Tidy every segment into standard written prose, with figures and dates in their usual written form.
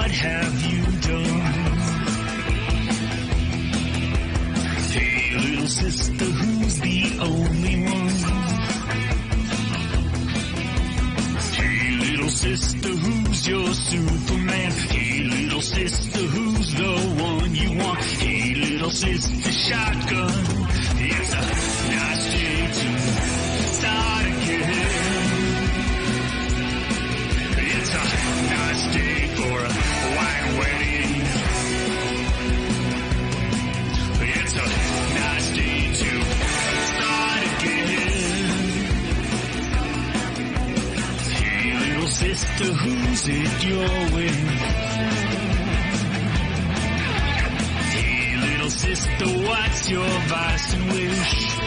what have you done? Hey, little sister, who's the only one? Hey, little sister, who's your Superman? Hey, little sister, who's the one you want? Hey, little sister, shotgun. It's a nice day to start again. It's a nice day for a white wedding. It's a nice day to start again. Hey, little sister, who's it you're with? Hey, little sister, what's your vice and wish?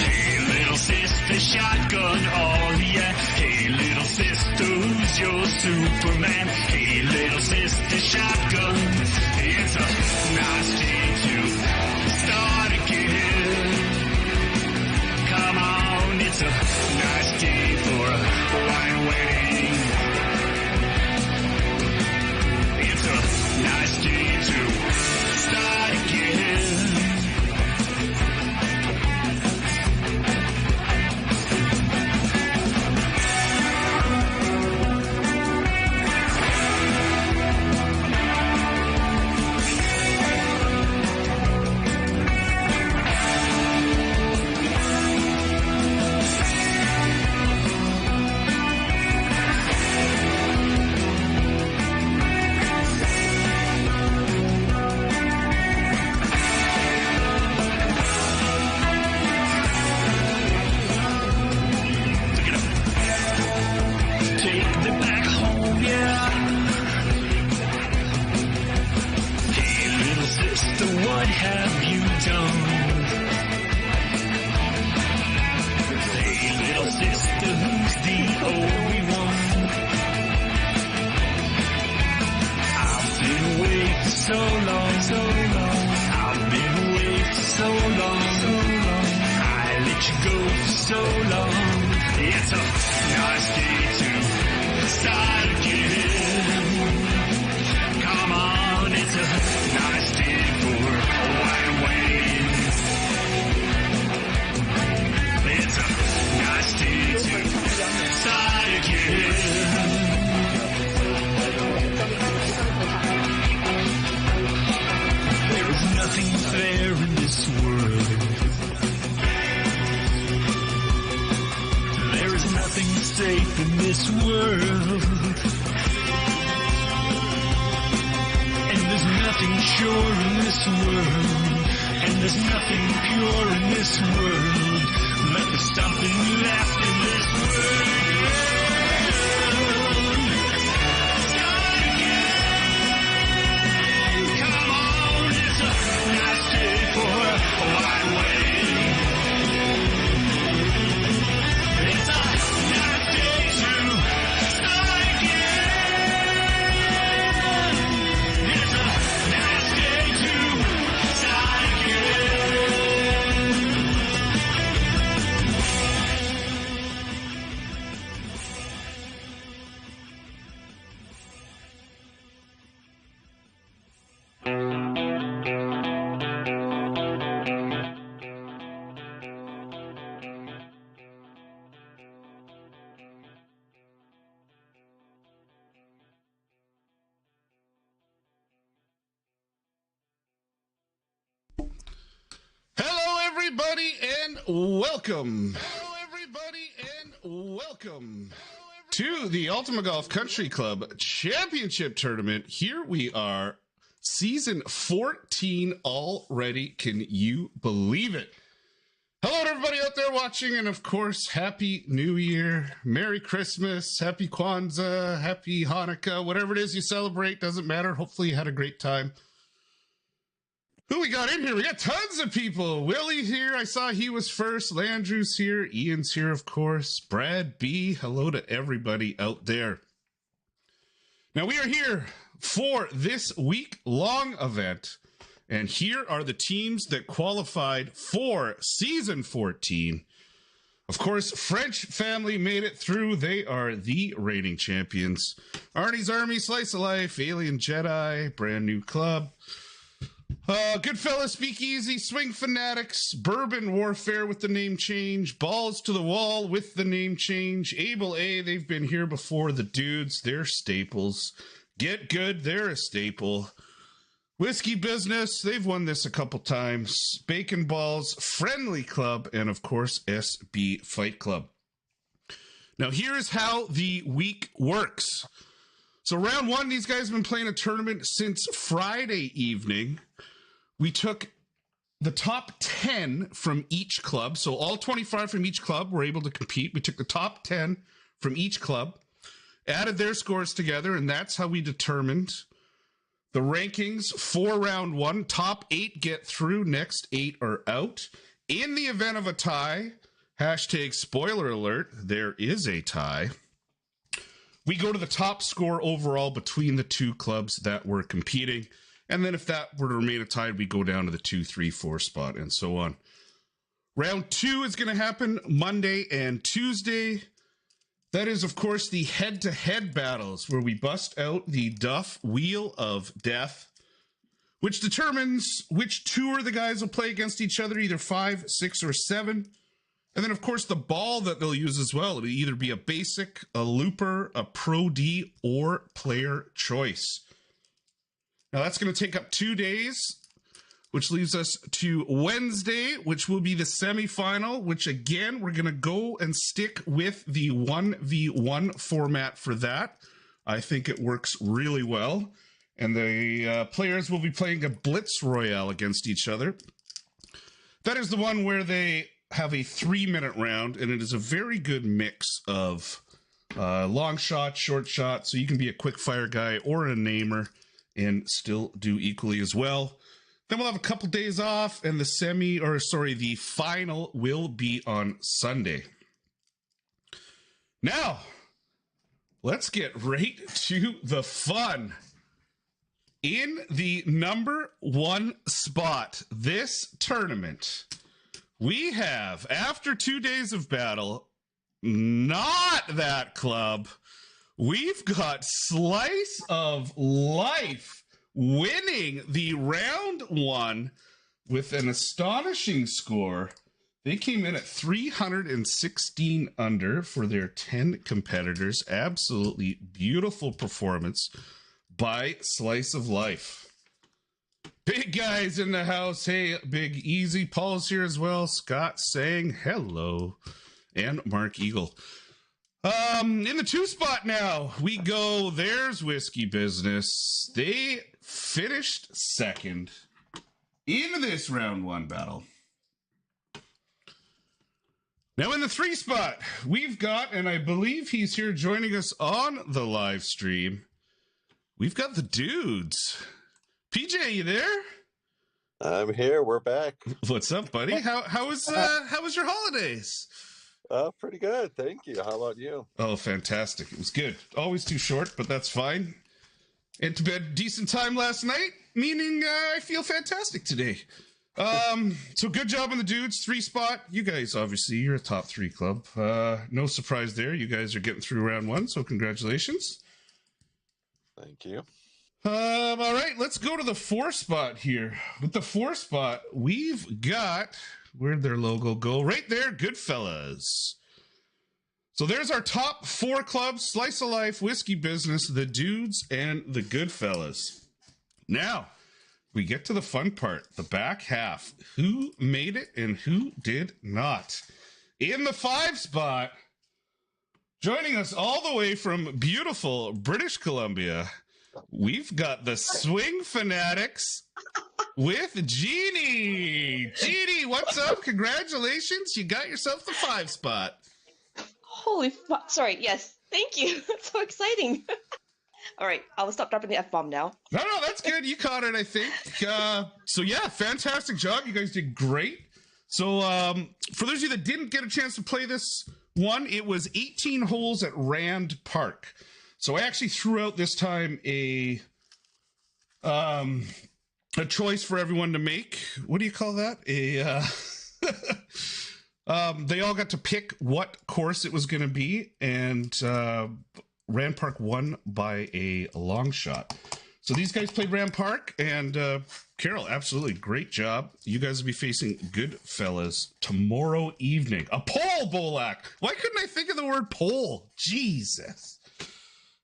Hey, little sister, shotgun, oh yeah. Hey, little sister, who's your Superman? Hey, little sister, shotgun. It's a nice day to start again. Come on, it's a nice day for a white wedding. It's a nice day to start again. Take me back home, yeah. Hey, little sister, what have you done? Hey, little sister, who's the only one? I've been away for so long, so long. I've been away for so long, so long. I let you go for so long. It's a nice day to start again. Come on, it's a nice day for a white wedding. It's a nice day to start again. There is nothing fair in this world. There is nothing safe in this world. And there's nothing sure in this world. And there's nothing pure in this world. But there's something left in this world. Start again. Come on, it's a nice day for a white wedding. It's a nice day to start again. It's a nice day to start again. Hello, everybody, and welcome. Hello, everybody, and welcome to the Ultimate Golf Country Club Championship Tournament. Here we are, season 14 already. Can you believe it? Hello to everybody out there watching, and of course, Happy New Year, Merry Christmas, Happy Kwanzaa, Happy Hanukkah, whatever it is you celebrate, doesn't matter. Hopefully you had a great time. Who we got in here? We got tons of people. Willie's here. I saw he was first. Landrew's here. Ian's here, of course. Brad B. Hello to everybody out there. Now, we are here for this week-long event. And here are the teams that qualified for Season 14. Of course, French family made it through. They are the reigning champions. Arnie's Army, Slice of Life, Alien Jedi, brand new club. Goodfellas, Speakeasy, Swing Fanatics, Bourbon Warfare with the name change, Balls to the Wall with the name change, Able A, they've been here before, the dudes, they're staples. Get Good, they're a staple. Whiskey Business, they've won this a couple times. Bacon Balls, Friendly Club, and of course, SB Fight Club. Now, here's how the week works. So round one, these guys have been playing a tournament since Friday evening. We took the top 10 from each club. So all 25 from each club were able to compete. We took the top 10 from each club, added their scores together, and that's how we determined the rankings for round one. Top 8 get through, next 8 are out. In the event of a tie, hashtag spoiler alert, there is a tie. We go to the top score overall between the two clubs that were competing. And then if that were to remain a tie, we go down to the 2, 3, 4 spot and so on. Round 2 is going to happen Monday and Tuesday. That is, of course, the head-to-head battles where we bust out the Duff Wheel of Death, which determines which two of the guys will play against each other, either 5, 6, or 7. And then, of course, the ball that they'll use as well. It'll either be a basic, a looper, a Pro D, or player choice. Now, that's going to take up 2 days, which leaves us to Wednesday, which will be the semifinal, which, again, we're going to go and stick with the 1v1 format for that. I think it works really well. And the players will be playing a Blitz Royale against each other. That is the one where they have a 3-minute round, and it is a very good mix of long shot, short shot, so you can be a quick fire guy or a namer and still do equally as well. Then we'll have a couple days off, and the final will be on Sunday. Now, let's get right to the fun. In the number 1 spot this tournament, we have, after 2 days of battle, not that club. We've got Slice of Life winning the round 1 with an astonishing score. They came in at 316 under for their 10 competitors. Absolutely beautiful performance by Slice of Life. Big guys in the house. Hey, Big Easy. Paul's here as well. Scott saying hello. And Mark Eagle. In the 2 spot now, we go. There's Whiskey Business. They finished second in this round 1 battle. Now in the 3 spot, we've got, and I believe he's here joining us on the live stream, we've got the dudes. PJ, you there? I'm here. We're back. What's up, buddy? How was your holidays? Pretty good. Thank you. How about you? Oh, fantastic. It was good. Always too short, but that's fine. And to bed decent time last night, meaning I feel fantastic today. So good job on the dudes. 3 spot. You guys, obviously, you're a top 3 club. No surprise there. You guys are getting through round 1, so congratulations. Thank you. All right, let's go to the 4 spot here. With the 4 spot, we've got, where'd their logo go? Right there, Goodfellas. So there's our top 4 clubs: Slice of Life, Whiskey Business, the Dudes, and the Goodfellas. Now, we get to the fun part, the back half. Who made it and who did not? In the 5 spot, joining us all the way from beautiful British Columbia, we've got the Swing Fanatics with Jeannie. Jeannie, what's up? Congratulations. You got yourself the 5 spot. Holy fuck. Sorry. Yes. Thank you. That's so exciting. All right. I'll stop dropping the F-bomb now. No, that's good. You caught it, I think. So, yeah, fantastic job. You guys did great. So, for those of you that didn't get a chance to play this one, it was 18 holes at Rand Park. So I actually threw out this time a choice for everyone to make. What do you call that? They all got to pick what course it was going to be, and Rand Park won by a long shot. So these guys played Rand Park, and Carol, absolutely great job. You guys will be facing Goodfellas tomorrow evening. A pole, Bolak. Why couldn't I think of the word pole? Jesus.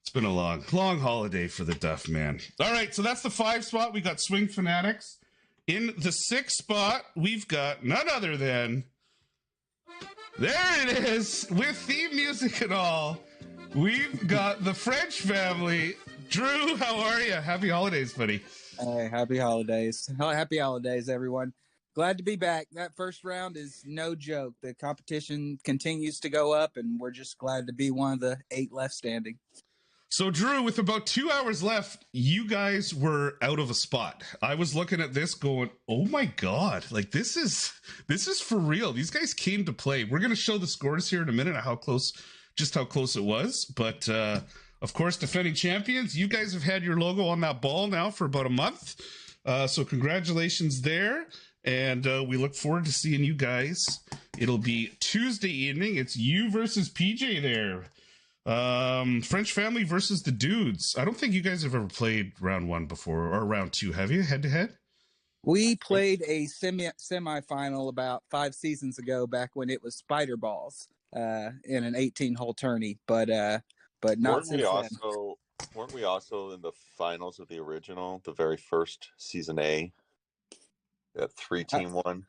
It's been a long holiday for the Duff, man. All right, so that's the 5 spot. We got Swing Fanatics. In the 6 spot, we've got none other than... There it is, with theme music and all. We've got the French family. Drew, how are you? Happy holidays, buddy. Hey, happy holidays. Happy holidays, everyone. Glad to be back. That first round is no joke. The competition continues to go up, and we're just glad to be one of the 8 left standing. So, Drew, with about 2 hours left, you guys were out of a spot. I was looking at this going, oh my God, like this is for real. These guys came to play. We're going to show the scores here in a minute, how close it was. But, of course, defending champions, you guys have had your logo on that ball now for about a month. So congratulations there. And we look forward to seeing you guys. It'll be Tuesday evening. It's you versus PJ there. French family versus the dudes. I don't think you guys have ever played round 1 before, or round 2. Have you, head to head? We played a semifinal about 5 seasons ago, back when it was spider balls in an 18-hole tourney, but not since then. Weren't we also in the finals of the original, the very first season A, that 3-team one?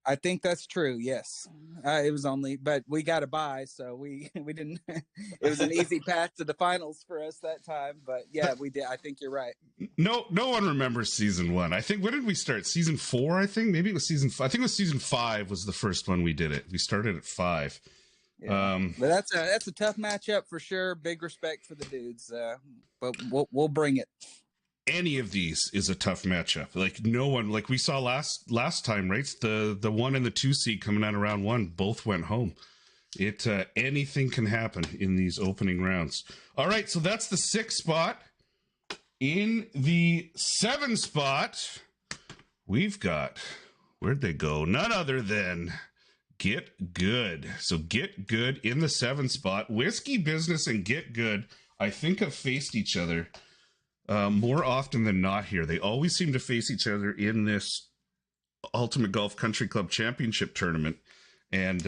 I think that's true. Yes, it was but we got a bye, so we didn't. It was an easy path to the finals for us that time. But yeah, we did. I think you're right. No one remembers season 1. I think, when did we start? Season 4, I think. Maybe it was season 5. I think it was season 5 was the first one we did it. We started at 5. Yeah. But that's a tough matchup for sure. Big respect for the dudes, but we'll bring it. Any of these is a tough matchup. Like no one, like we saw last time, right? The 1 and the 2 seed coming out of round 1 both went home. Anything can happen in these opening rounds. All right, so that's the 6 spot. In the 7 spot, we've got, where'd they go? None other than Get Good. So Get Good in the 7 spot. Whiskey Business and Get Good, I think, have faced each other more often than not here. They always seem to face each other in this Ultimate Golf Country Club Championship tournament. And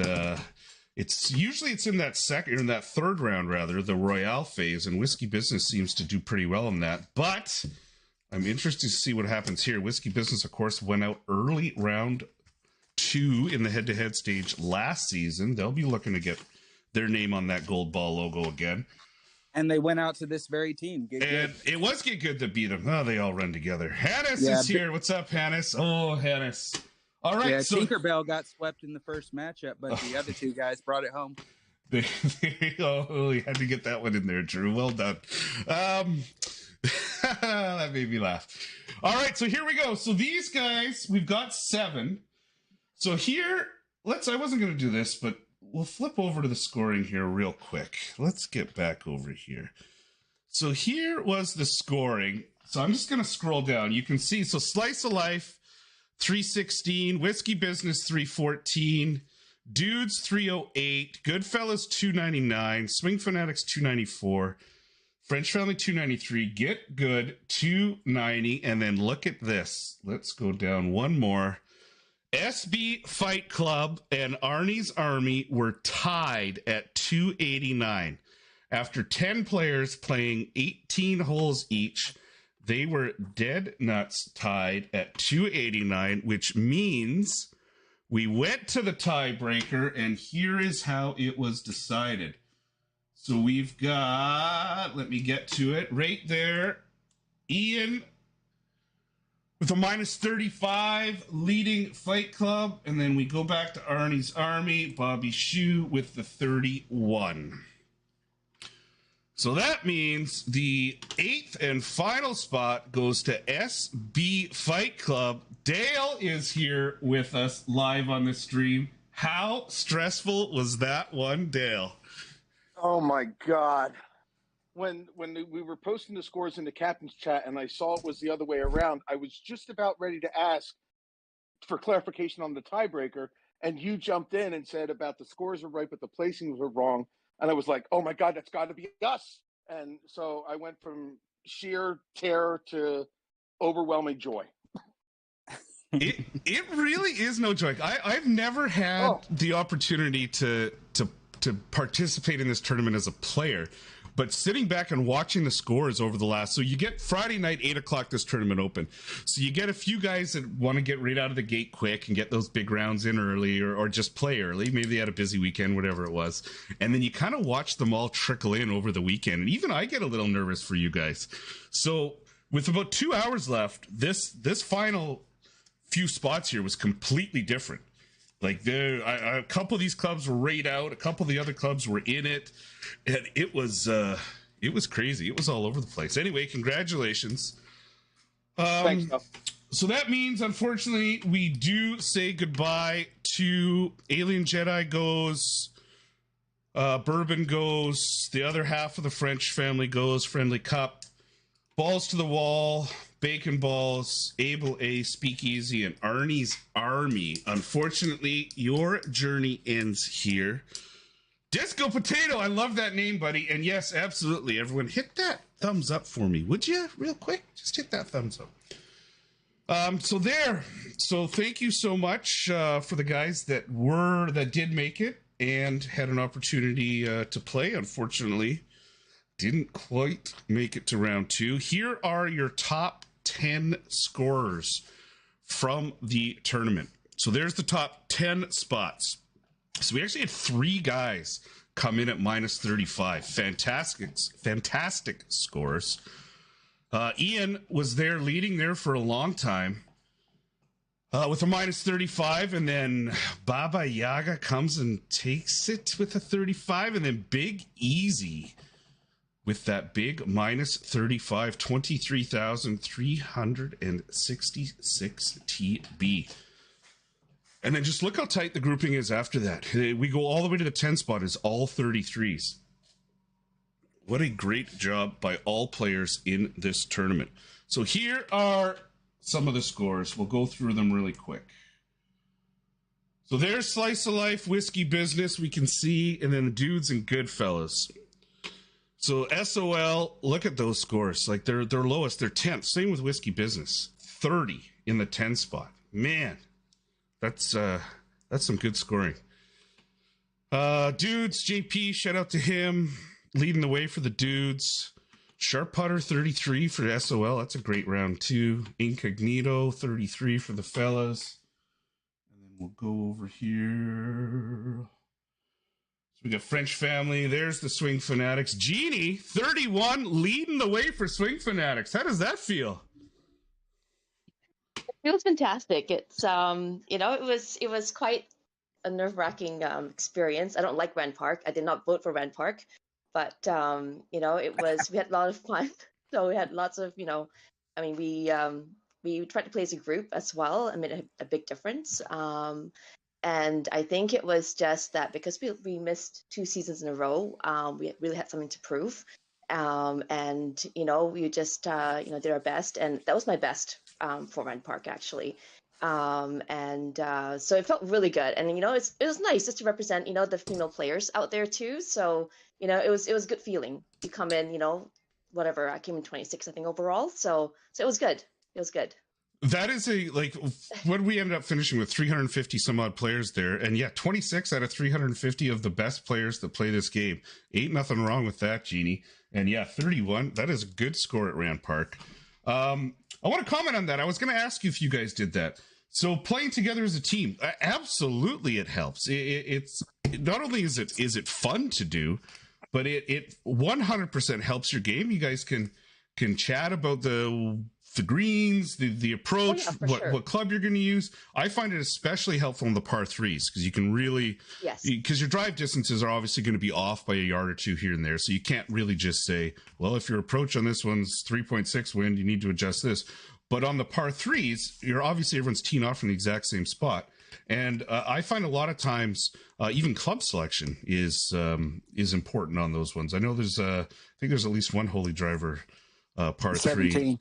it's in that third round, rather, the Royale phase, and Whiskey Business seems to do pretty well in that. But I'm interested to see what happens here. Whiskey Business, of course, went out early round 2 in the head-to-head stage last season. They'll be looking to get their name on that gold ball logo again. And they went out to this very team. It was Get Good that beat them. Oh, they all run together. Hannes is here. What's up, Hannes? Oh, Hannes. All right. Yeah, so Tinkerbell got swept in the first matchup, but the other 2 guys brought it home. You had to get that one in there, Drew. Well done. That made me laugh. All right, so here we go. So these guys, we've got 7. So here, I wasn't going to do this, but we'll flip over to the scoring here real quick. Let's get back over here. So here was the scoring. So I'm just going to scroll down. You can see, so Slice of Life, 316, Whiskey Business, 314, Dudes, 308, Goodfellas, 299, Swing Fanatics, 294, French Family, 293, Get Good, 290, and then look at this. Let's go down one more. SB Fight Club and Arnie's Army were tied at 289. After 10 players playing 18 holes each, they were dead nuts tied at 289, which means we went to the tiebreaker, and here is how it was decided. So we've got, let me get to it, right there, Ian with a minus 35 leading Fight Club, and then we go back to Arnie's Army, Bobby Shue with the 31. So that means the 8th and final spot goes to SB Fight Club. Dale is here with us live on the stream. How stressful was that one, Dale? Oh my God. When we were posting the scores in the captain's chat and I saw it was the other way around, I was just about ready to ask for clarification on the tiebreaker. and you jumped in and said about the scores were right, but the placings were wrong. And I was like, oh my God, that's got to be us. And so I went from sheer terror to overwhelming joy. It really is no joke. I've never had the opportunity to participate in this tournament as a player, but sitting back and watching the scores over the last, so you get Friday night, 8:00, this tournament open. So you get a few guys that want to get right out of the gate quick and get those big rounds in early, or just play early. Maybe they had a busy weekend, whatever it was. And then you kind of watch them all trickle in over the weekend. And even I get a little nervous for you guys. So with about 2 hours left, this final few spots here was completely different. Like a couple of these clubs were right out, a couple of the other clubs were in it, and it was crazy. It was all over the place. Anyway, congratulations. Thanks, Phil. So that means, unfortunately, we do say goodbye to Alien Jedi goes, Bourbon goes, the other half of the French family goes, Friendly Cup, Balls to the Wall, Bacon Balls, Able A, Speakeasy, and Arnie's Army. Unfortunately, your journey ends here. Disco Potato, I love that name, buddy. And yes, absolutely, everyone, hit that thumbs up for me, would you? Real quick, just hit that thumbs up. So thank you so much for the guys that did make it and had an opportunity to play. Unfortunately, didn't quite make it to round 2. Here are your top 10 scorers from the tournament. So there's the top 10 spots. So we actually had 3 guys come in at minus 35. Fantastic scores. Ian was there leading there for a long time with a minus 35, and then Baba Yaga comes and takes it with a 35, and then Big Easy with that big minus 35, 23,366 TB. And then just look how tight the grouping is after that. We go all the way to the 10 spot is all 33s. What a great job by all players in this tournament. So here are some of the scores. We'll go through them really quick. So there's Slice of Life, Whiskey Business, we can see, and then the Dudes and Goodfellas. So SOL, look at those scores. Like they're lowest, they're 10th. Same with Whiskey Business, 30 in the 10 spot. Man, that's some good scoring. Dudes, JP, shout out to him, leading the way for the Dudes. Sharp Putter, 33 for SOL. That's a great round too. Incognito, 33 for the fellas. And then we'll go over here. So we got French Family. There's the Swing Fanatics. Genie, 31, leading the way for Swing Fanatics. How does that feel? It feels fantastic. It's it was quite a nerve-wracking experience. I don't like Rand Park. I did not vote for Rand Park, but we had a lot of fun. So we had lots of we tried to play as a group as well. I made a big difference. And I think it was just that because we missed 2 seasons in a row, we really had something to prove. We just did our best, and that was my best for Rand Park actually. So it felt really good, and it was nice just to represent the female players out there too. So it was a good feeling to come in. Whatever, I came in 26, I think, overall. So it was good. It was good. That is what we ended up finishing with 350 some odd players there. And yeah, 26 out of 350 of the best players that play this game. Ain't nothing wrong with that, Jeannie. And yeah, 31, that is a good score at Rand Park. I want to comment on that. I was going to ask you if you guys did that. So playing together as a team, absolutely it helps. It's not only is it fun to do, but it 100% helps your game. You guys can chat about the greens, the approach, what club you're going to use. I find it especially helpful in the par 3s because you can really, because your drive distances are obviously going to be off by a yard or 2 here and there. So you can't really just say, well, if your approach on this one's 3.6 wind, you need to adjust this. But on the par 3s, everyone's teeing off from the exact same spot. And I find a lot of times even club selection is important on those ones. I know I think there's at least one holy driver par 17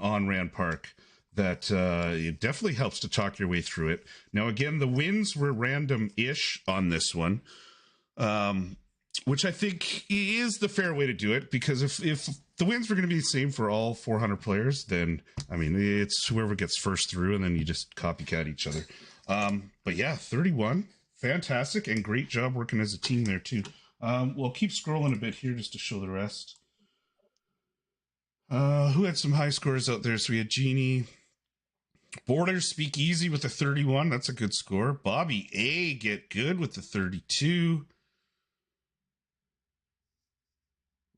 on Rand Park that it definitely helps to talk your way through it. Now, again, the wins were random-ish on this one, which I think is the fair way to do it, because if the wins were going to be the same for all 400 players, then, I mean, it's whoever gets first through, and then you just copycat each other. But yeah, 31, fantastic, and great job working as a team there, too. We'll keep scrolling a bit here just to show the rest. Who had some high scores out there? So we had Jeannie. Borders Speak Easy with the 31. That's a good score. Bobby A. Get Good with the 32.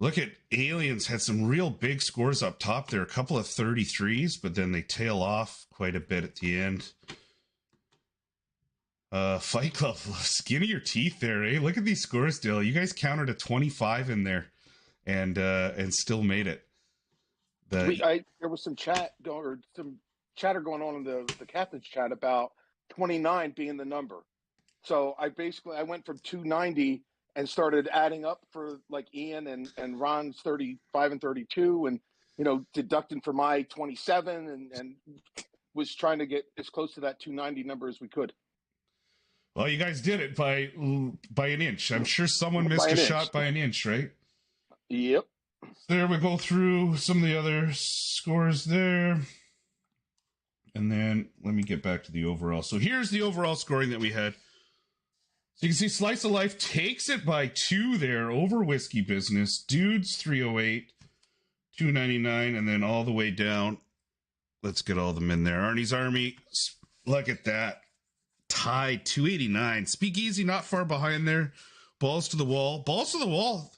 Look at Aliens had some real big scores up top there. A couple of 33s, but then they tail off quite a bit at the end. Fight Club, skin of your teeth there, eh? Look at these scores, Dill. You guys counted a 25 in there and still made it. There was some chatter going on in the captain's chat about 29 being the number. So I went from 290 and started adding up for like Ian and Ron's 35 and 32, and deducting for my 27, and was trying to get as close to that 290 number as we could. Well, you guys did it by an inch. I'm sure someone missed a shot by an inch, right? Yep. There we go through some of the other scores there. And then let me get back to the overall. So here's the overall scoring that we had. So you can see Slice of Life takes it by 2 there over Whiskey Business. Dudes 308, 299, and then all the way down. Let's get all of them in there. Arnie's Army, look at that. Tied 289. Speakeasy not far behind there. Balls to the Wall. Balls to the Wall.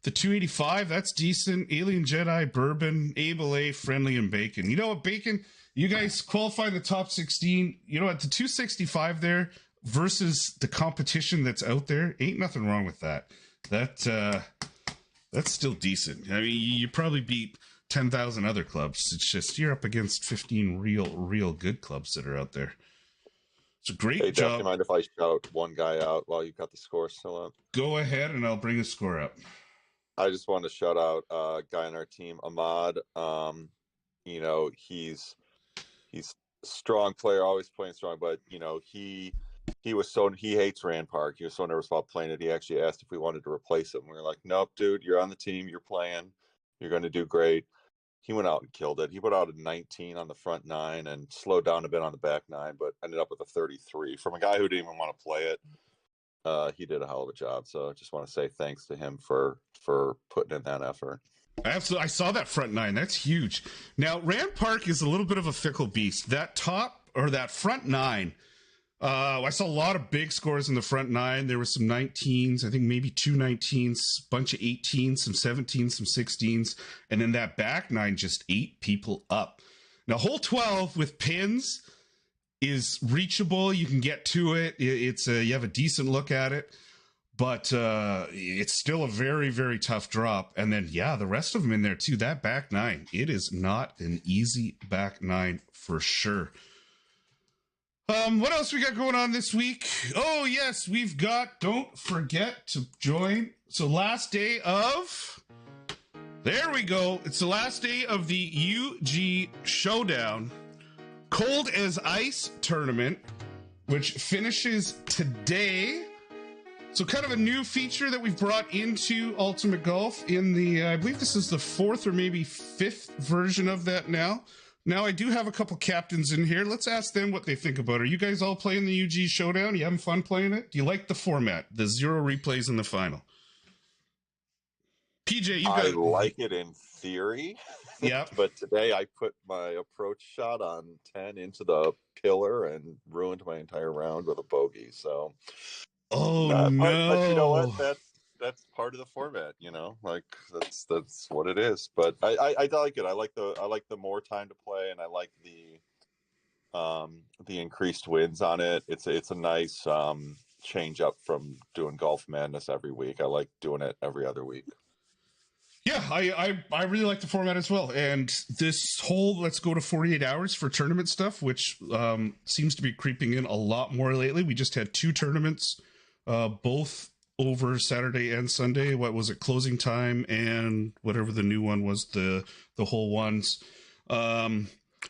The 285, that's decent. Alien Jedi, Bourbon, Able A, Friendly, and Bacon. You know what, Bacon? You guys qualify in the top 16. You know what? The 265 there versus the competition that's out there, ain't nothing wrong with that. That's still decent. I mean, you probably beat 10,000 other clubs. It's just you're up against 15 real good clubs that are out there. It's a great Hey, job. Jeff, do you mind if I shout one guy out while you've got the score still up? Go ahead, and I'll bring the score up. I just wanted to shout out a guy on our team, Ahmad. He's a strong player, always playing strong, but he hates Rand Park. He was so nervous about playing it. He actually asked if we wanted to replace him. We were like, nope, dude, you're on the team, you're playing, you're going to do great. He went out and killed it. He put out a 19 on the front 9 and slowed down a bit on the back 9, but ended up with a 33. From a guy who didn't even want to play it, he did a hell of a job. So I just want to say thanks to him for putting in that effort. Absolutely. I saw that front 9. That's huge. Now, Rand Park is a little bit of a fickle beast. That front 9, I saw a lot of big scores in the front 9. There were some 19s, I think maybe 2 19s, bunch of 18s, some 17s, some 16s, and then that back 9 just ate people up. Now, hole 12 with pins is reachable. You can get to it. It's you have a decent look at it, but it's still a very, very tough drop. And then, yeah, the rest of them in there too. That back 9, it is not an easy back 9 for sure. What else we got going on this week? Oh, yes, we've got, don't forget to join. So last day of, there we go. It's the last day of the UG Showdown Cold as Ice tournament, which finishes today. So kind of a new feature that we've brought into Ultimate Golf in the, I believe this is the 4th or maybe 5th version of that now. Now, I do have a couple captains in here. Let's ask them what they think about it. Are you guys all playing the UG Showdown? You having fun playing it? Do you like the format, the 0 replays in the final? PJ, you got I like it in theory. Yeah. But today I put my approach shot on 10 into the pillar and ruined my entire round with a bogey. So, no. But you know what? That's part of the format, like that's what it is. But I like it. I like the more time to play, and I like the increased wins on it. It's a nice change up from doing Golf Madness every week. I like doing it every other week. Yeah, I really like the format as well. And this whole let's go to 48 hours for tournament stuff, which seems to be creeping in a lot more lately. We just had 2 tournaments, both over Saturday and Sunday. What was it? Closing Time and whatever the new one was, the whole ones.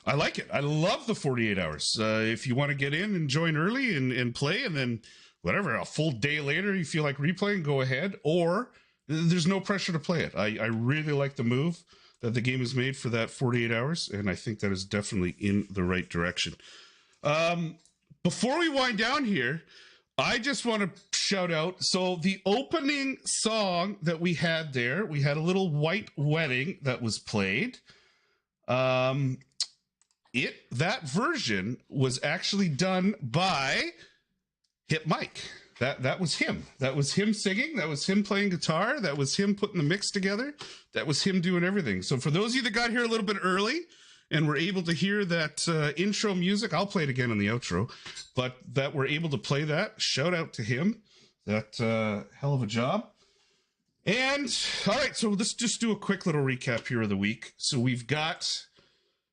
I like it. I love the 48 hours. If you want to get in and join early and play, and then whatever, a full day later you feel like replaying, go ahead. Or there's no pressure to play it. I really like the move that the game has made for that 48 hours, and I think that is definitely in the right direction. Before we wind down here, I just want to shout out, so the opening song that we had there, we had a little white wedding that was played. That version was actually done by Hit Mike. That was him. That was him singing. That was him playing guitar. That was him putting the mix together. That was him doing everything. So for those of you that got here a little bit early and were able to hear that intro music, I'll play it again in the outro, but that we're able to play that, shout out to him. That hell of a job. And all right, so let's just do a quick little recap here of the week. So we've got,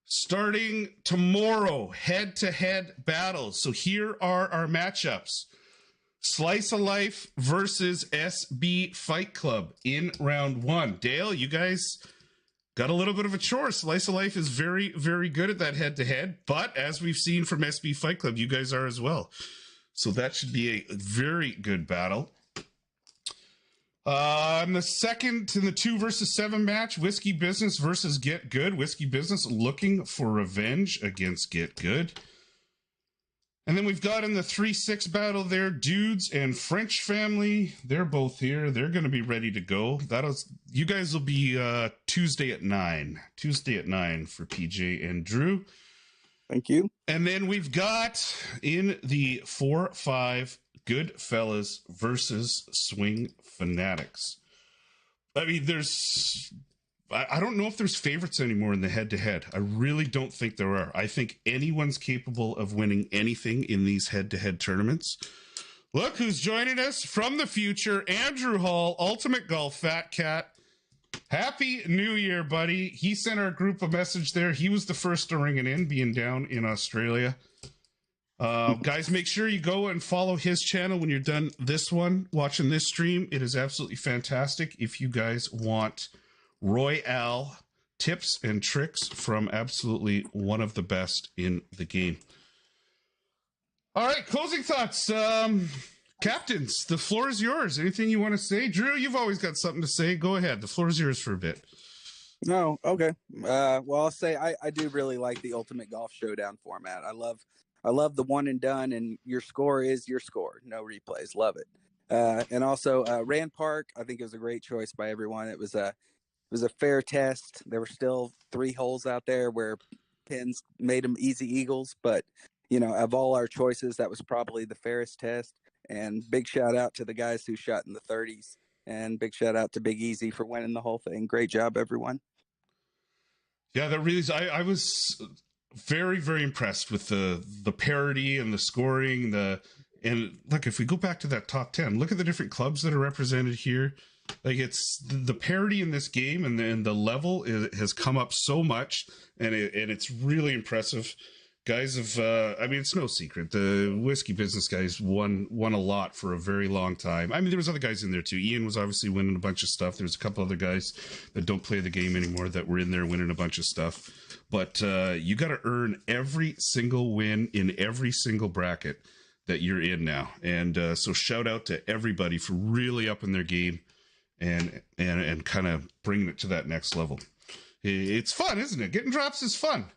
starting tomorrow, head-to-head battles. So here are our matchups. Slice of Life versus SB Fight Club in round 1. Dale, you guys got a little bit of a chore. Slice of Life is very, very good at that head-to-head, but as we've seen from SB Fight Club, you guys are as well. So that should be a very good battle. In the second, in the 2 versus 7 match, Whiskey Business versus Get Good. Whiskey Business looking for revenge against Get Good. And then we've got in the 3-6 battle there, Dudes and French Family. They're both here. They're going to be ready to go. You guys will be Tuesday at 9. Tuesday at 9 for PJ and Drew. Thank you. And then we've got in the 4-5, Goodfellas versus Swing Fanatics. I mean, I don't know if there's favorites anymore in the head-to-head. I really don't think there are. I think anyone's capable of winning anything in these head-to-head tournaments. Look who's joining us from the future, Andrew Hall, Ultimate Golf Fat Cat. Happy New Year, buddy. He sent our group a message there. He was the first to ring it in, being down in Australia. Guys, make sure you go and follow his channel when you're done watching this stream. It is absolutely fantastic. If you guys want Royale tips and tricks from absolutely one of the best in the game. All right, closing thoughts. Captains, the floor is yours. Anything you want to say? Drew, you've always got something to say. Go ahead. The floor is yours for a bit. No, okay. Well, I'll say I do really like the Ultimate Golf Showdown format. I love the one and done, and your score is your score. No replays. Love it. And also Rand Park, I think it was a great choice by everyone. It was a fair test. There were still 3 holes out there where pins made them easy eagles, but of all our choices, that was probably the fairest test. And big shout out to the guys who shot in the 30s, and big shout out to Big Easy for winning the whole thing. Great job, everyone. Yeah, that really is. I was very, very impressed with the parity and the scoring. And look, if we go back to that top 10, look at the different clubs that are represented here. Like, it's the parity in this game, and the level has come up so much, and it's really impressive. Guys have, I mean, it's no secret. The Whiskey Business guys won a lot for a very long time. I mean, there was other guys in there too. Ian was obviously winning a bunch of stuff. There's a couple other guys that don't play the game anymore that were in there winning a bunch of stuff. But you got to earn every single win in every single bracket that you're in now. And so shout out to everybody for really upping their game and kind of bringing it to that next level. It's fun, isn't it? Getting drops is fun.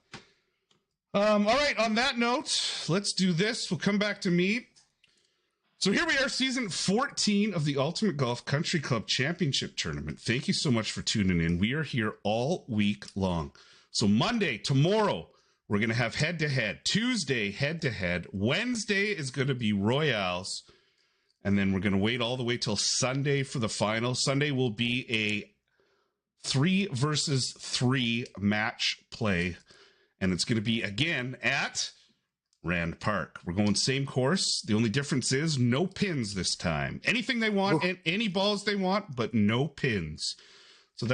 All right, on that note, let's do this. We'll come back to me. So here we are, season 14 of the Ultimate Golf Country Club Championship Tournament. Thank you so much for tuning in. We are here all week long. So Monday, tomorrow, we're going to have head-to-head. Tuesday, head-to-head. Wednesday is going to be Royales. And then we're going to wait all the way till Sunday for the final. Sunday will be a 3 versus 3 match play. And it's going to be, again, at Rand Park. We're going same course. The only difference is no pins this time. Anything they want, and any balls they want, but no pins. So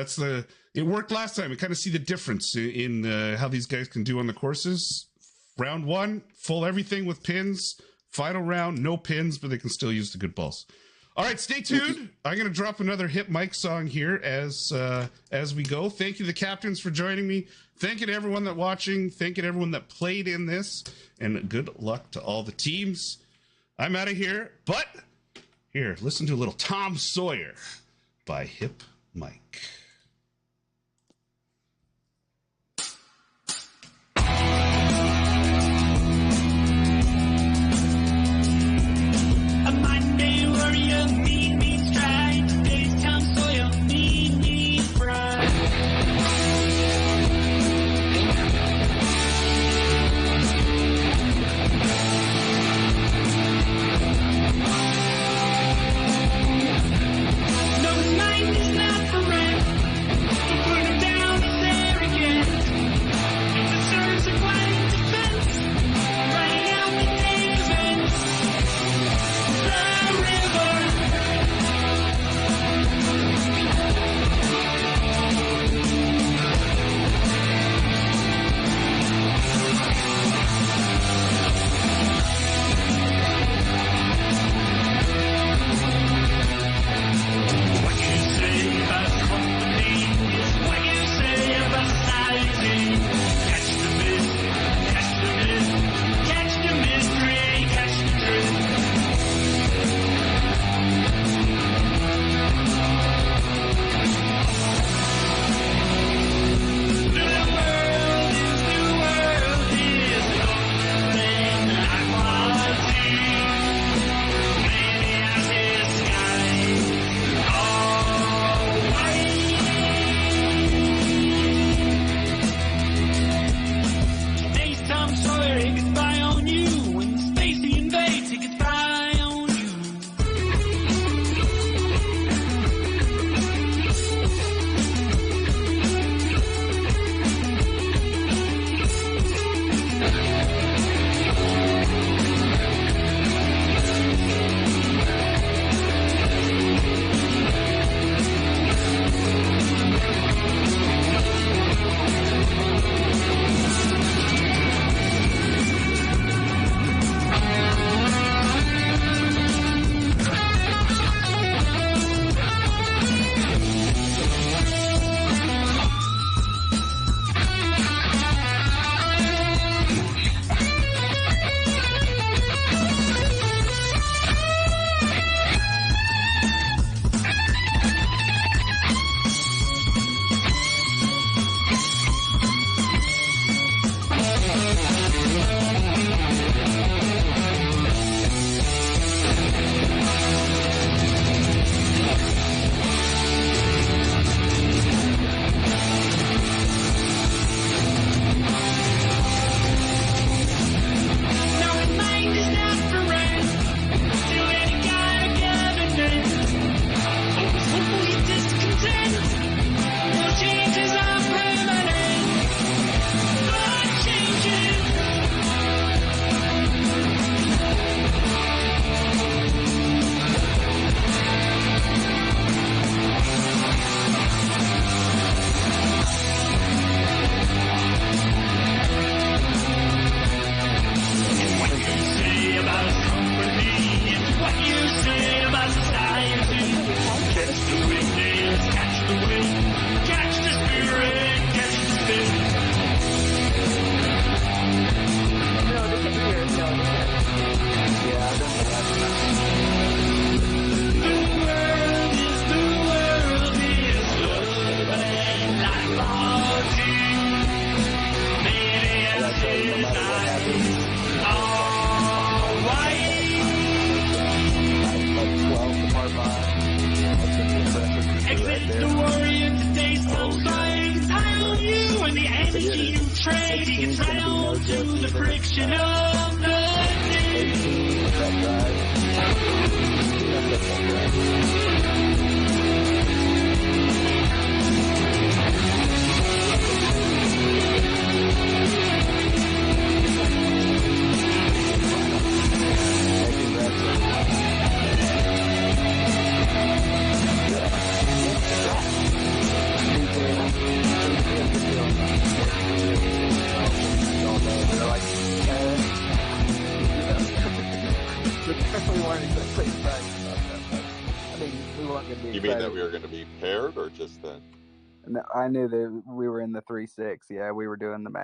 it worked last time. We kind of see the difference in how these guys can do on the courses. Round 1, full everything with pins. Final round, no pins, but they can still use the good balls. All right, stay tuned. I'm going to drop another Hip Mike song here as we go. Thank you, the captains, for joining me. Thank you to everyone that watching. Thank you to everyone that played in this. And good luck to all the teams. I'm out of here. But here, listen to a little Tom Sawyer by Hip Mike. A Monday warrior, mean stride. Today's Tom Sawyer, mean pride. No, his mind is not for rent. Don't put him down, he's there again. He deserves a quiet defense. Running out the main events. The river. What you say about company is what you say about sizing. Catch the myth, catch the myth, catch the mystery, catch the drift. The world is nothing like quality. Maybe out his sky, all white. Today's Tom Sawyer, he gets by on you. When Stacy invades, he gets by on you. Now his mind is not for rent. Still any guy or government. Always hopefully discontent. No changes are permanent. But changes. What you say about company is what you say about society. Catch the witness, catch the wind, catch the spirit, catch the spin. No, they can't hear us. No, they can't. The world is loving like party. Maybe as his eyes all white. Exit the warrior, today's Tom Sawyer gets high on you, and the energy you trade, he gets right on to the friction of the day. Gonna be You mean that excited. we were going to be paired, or just that? No, I knew that we were in the 3-6. Yeah, we were doing the match.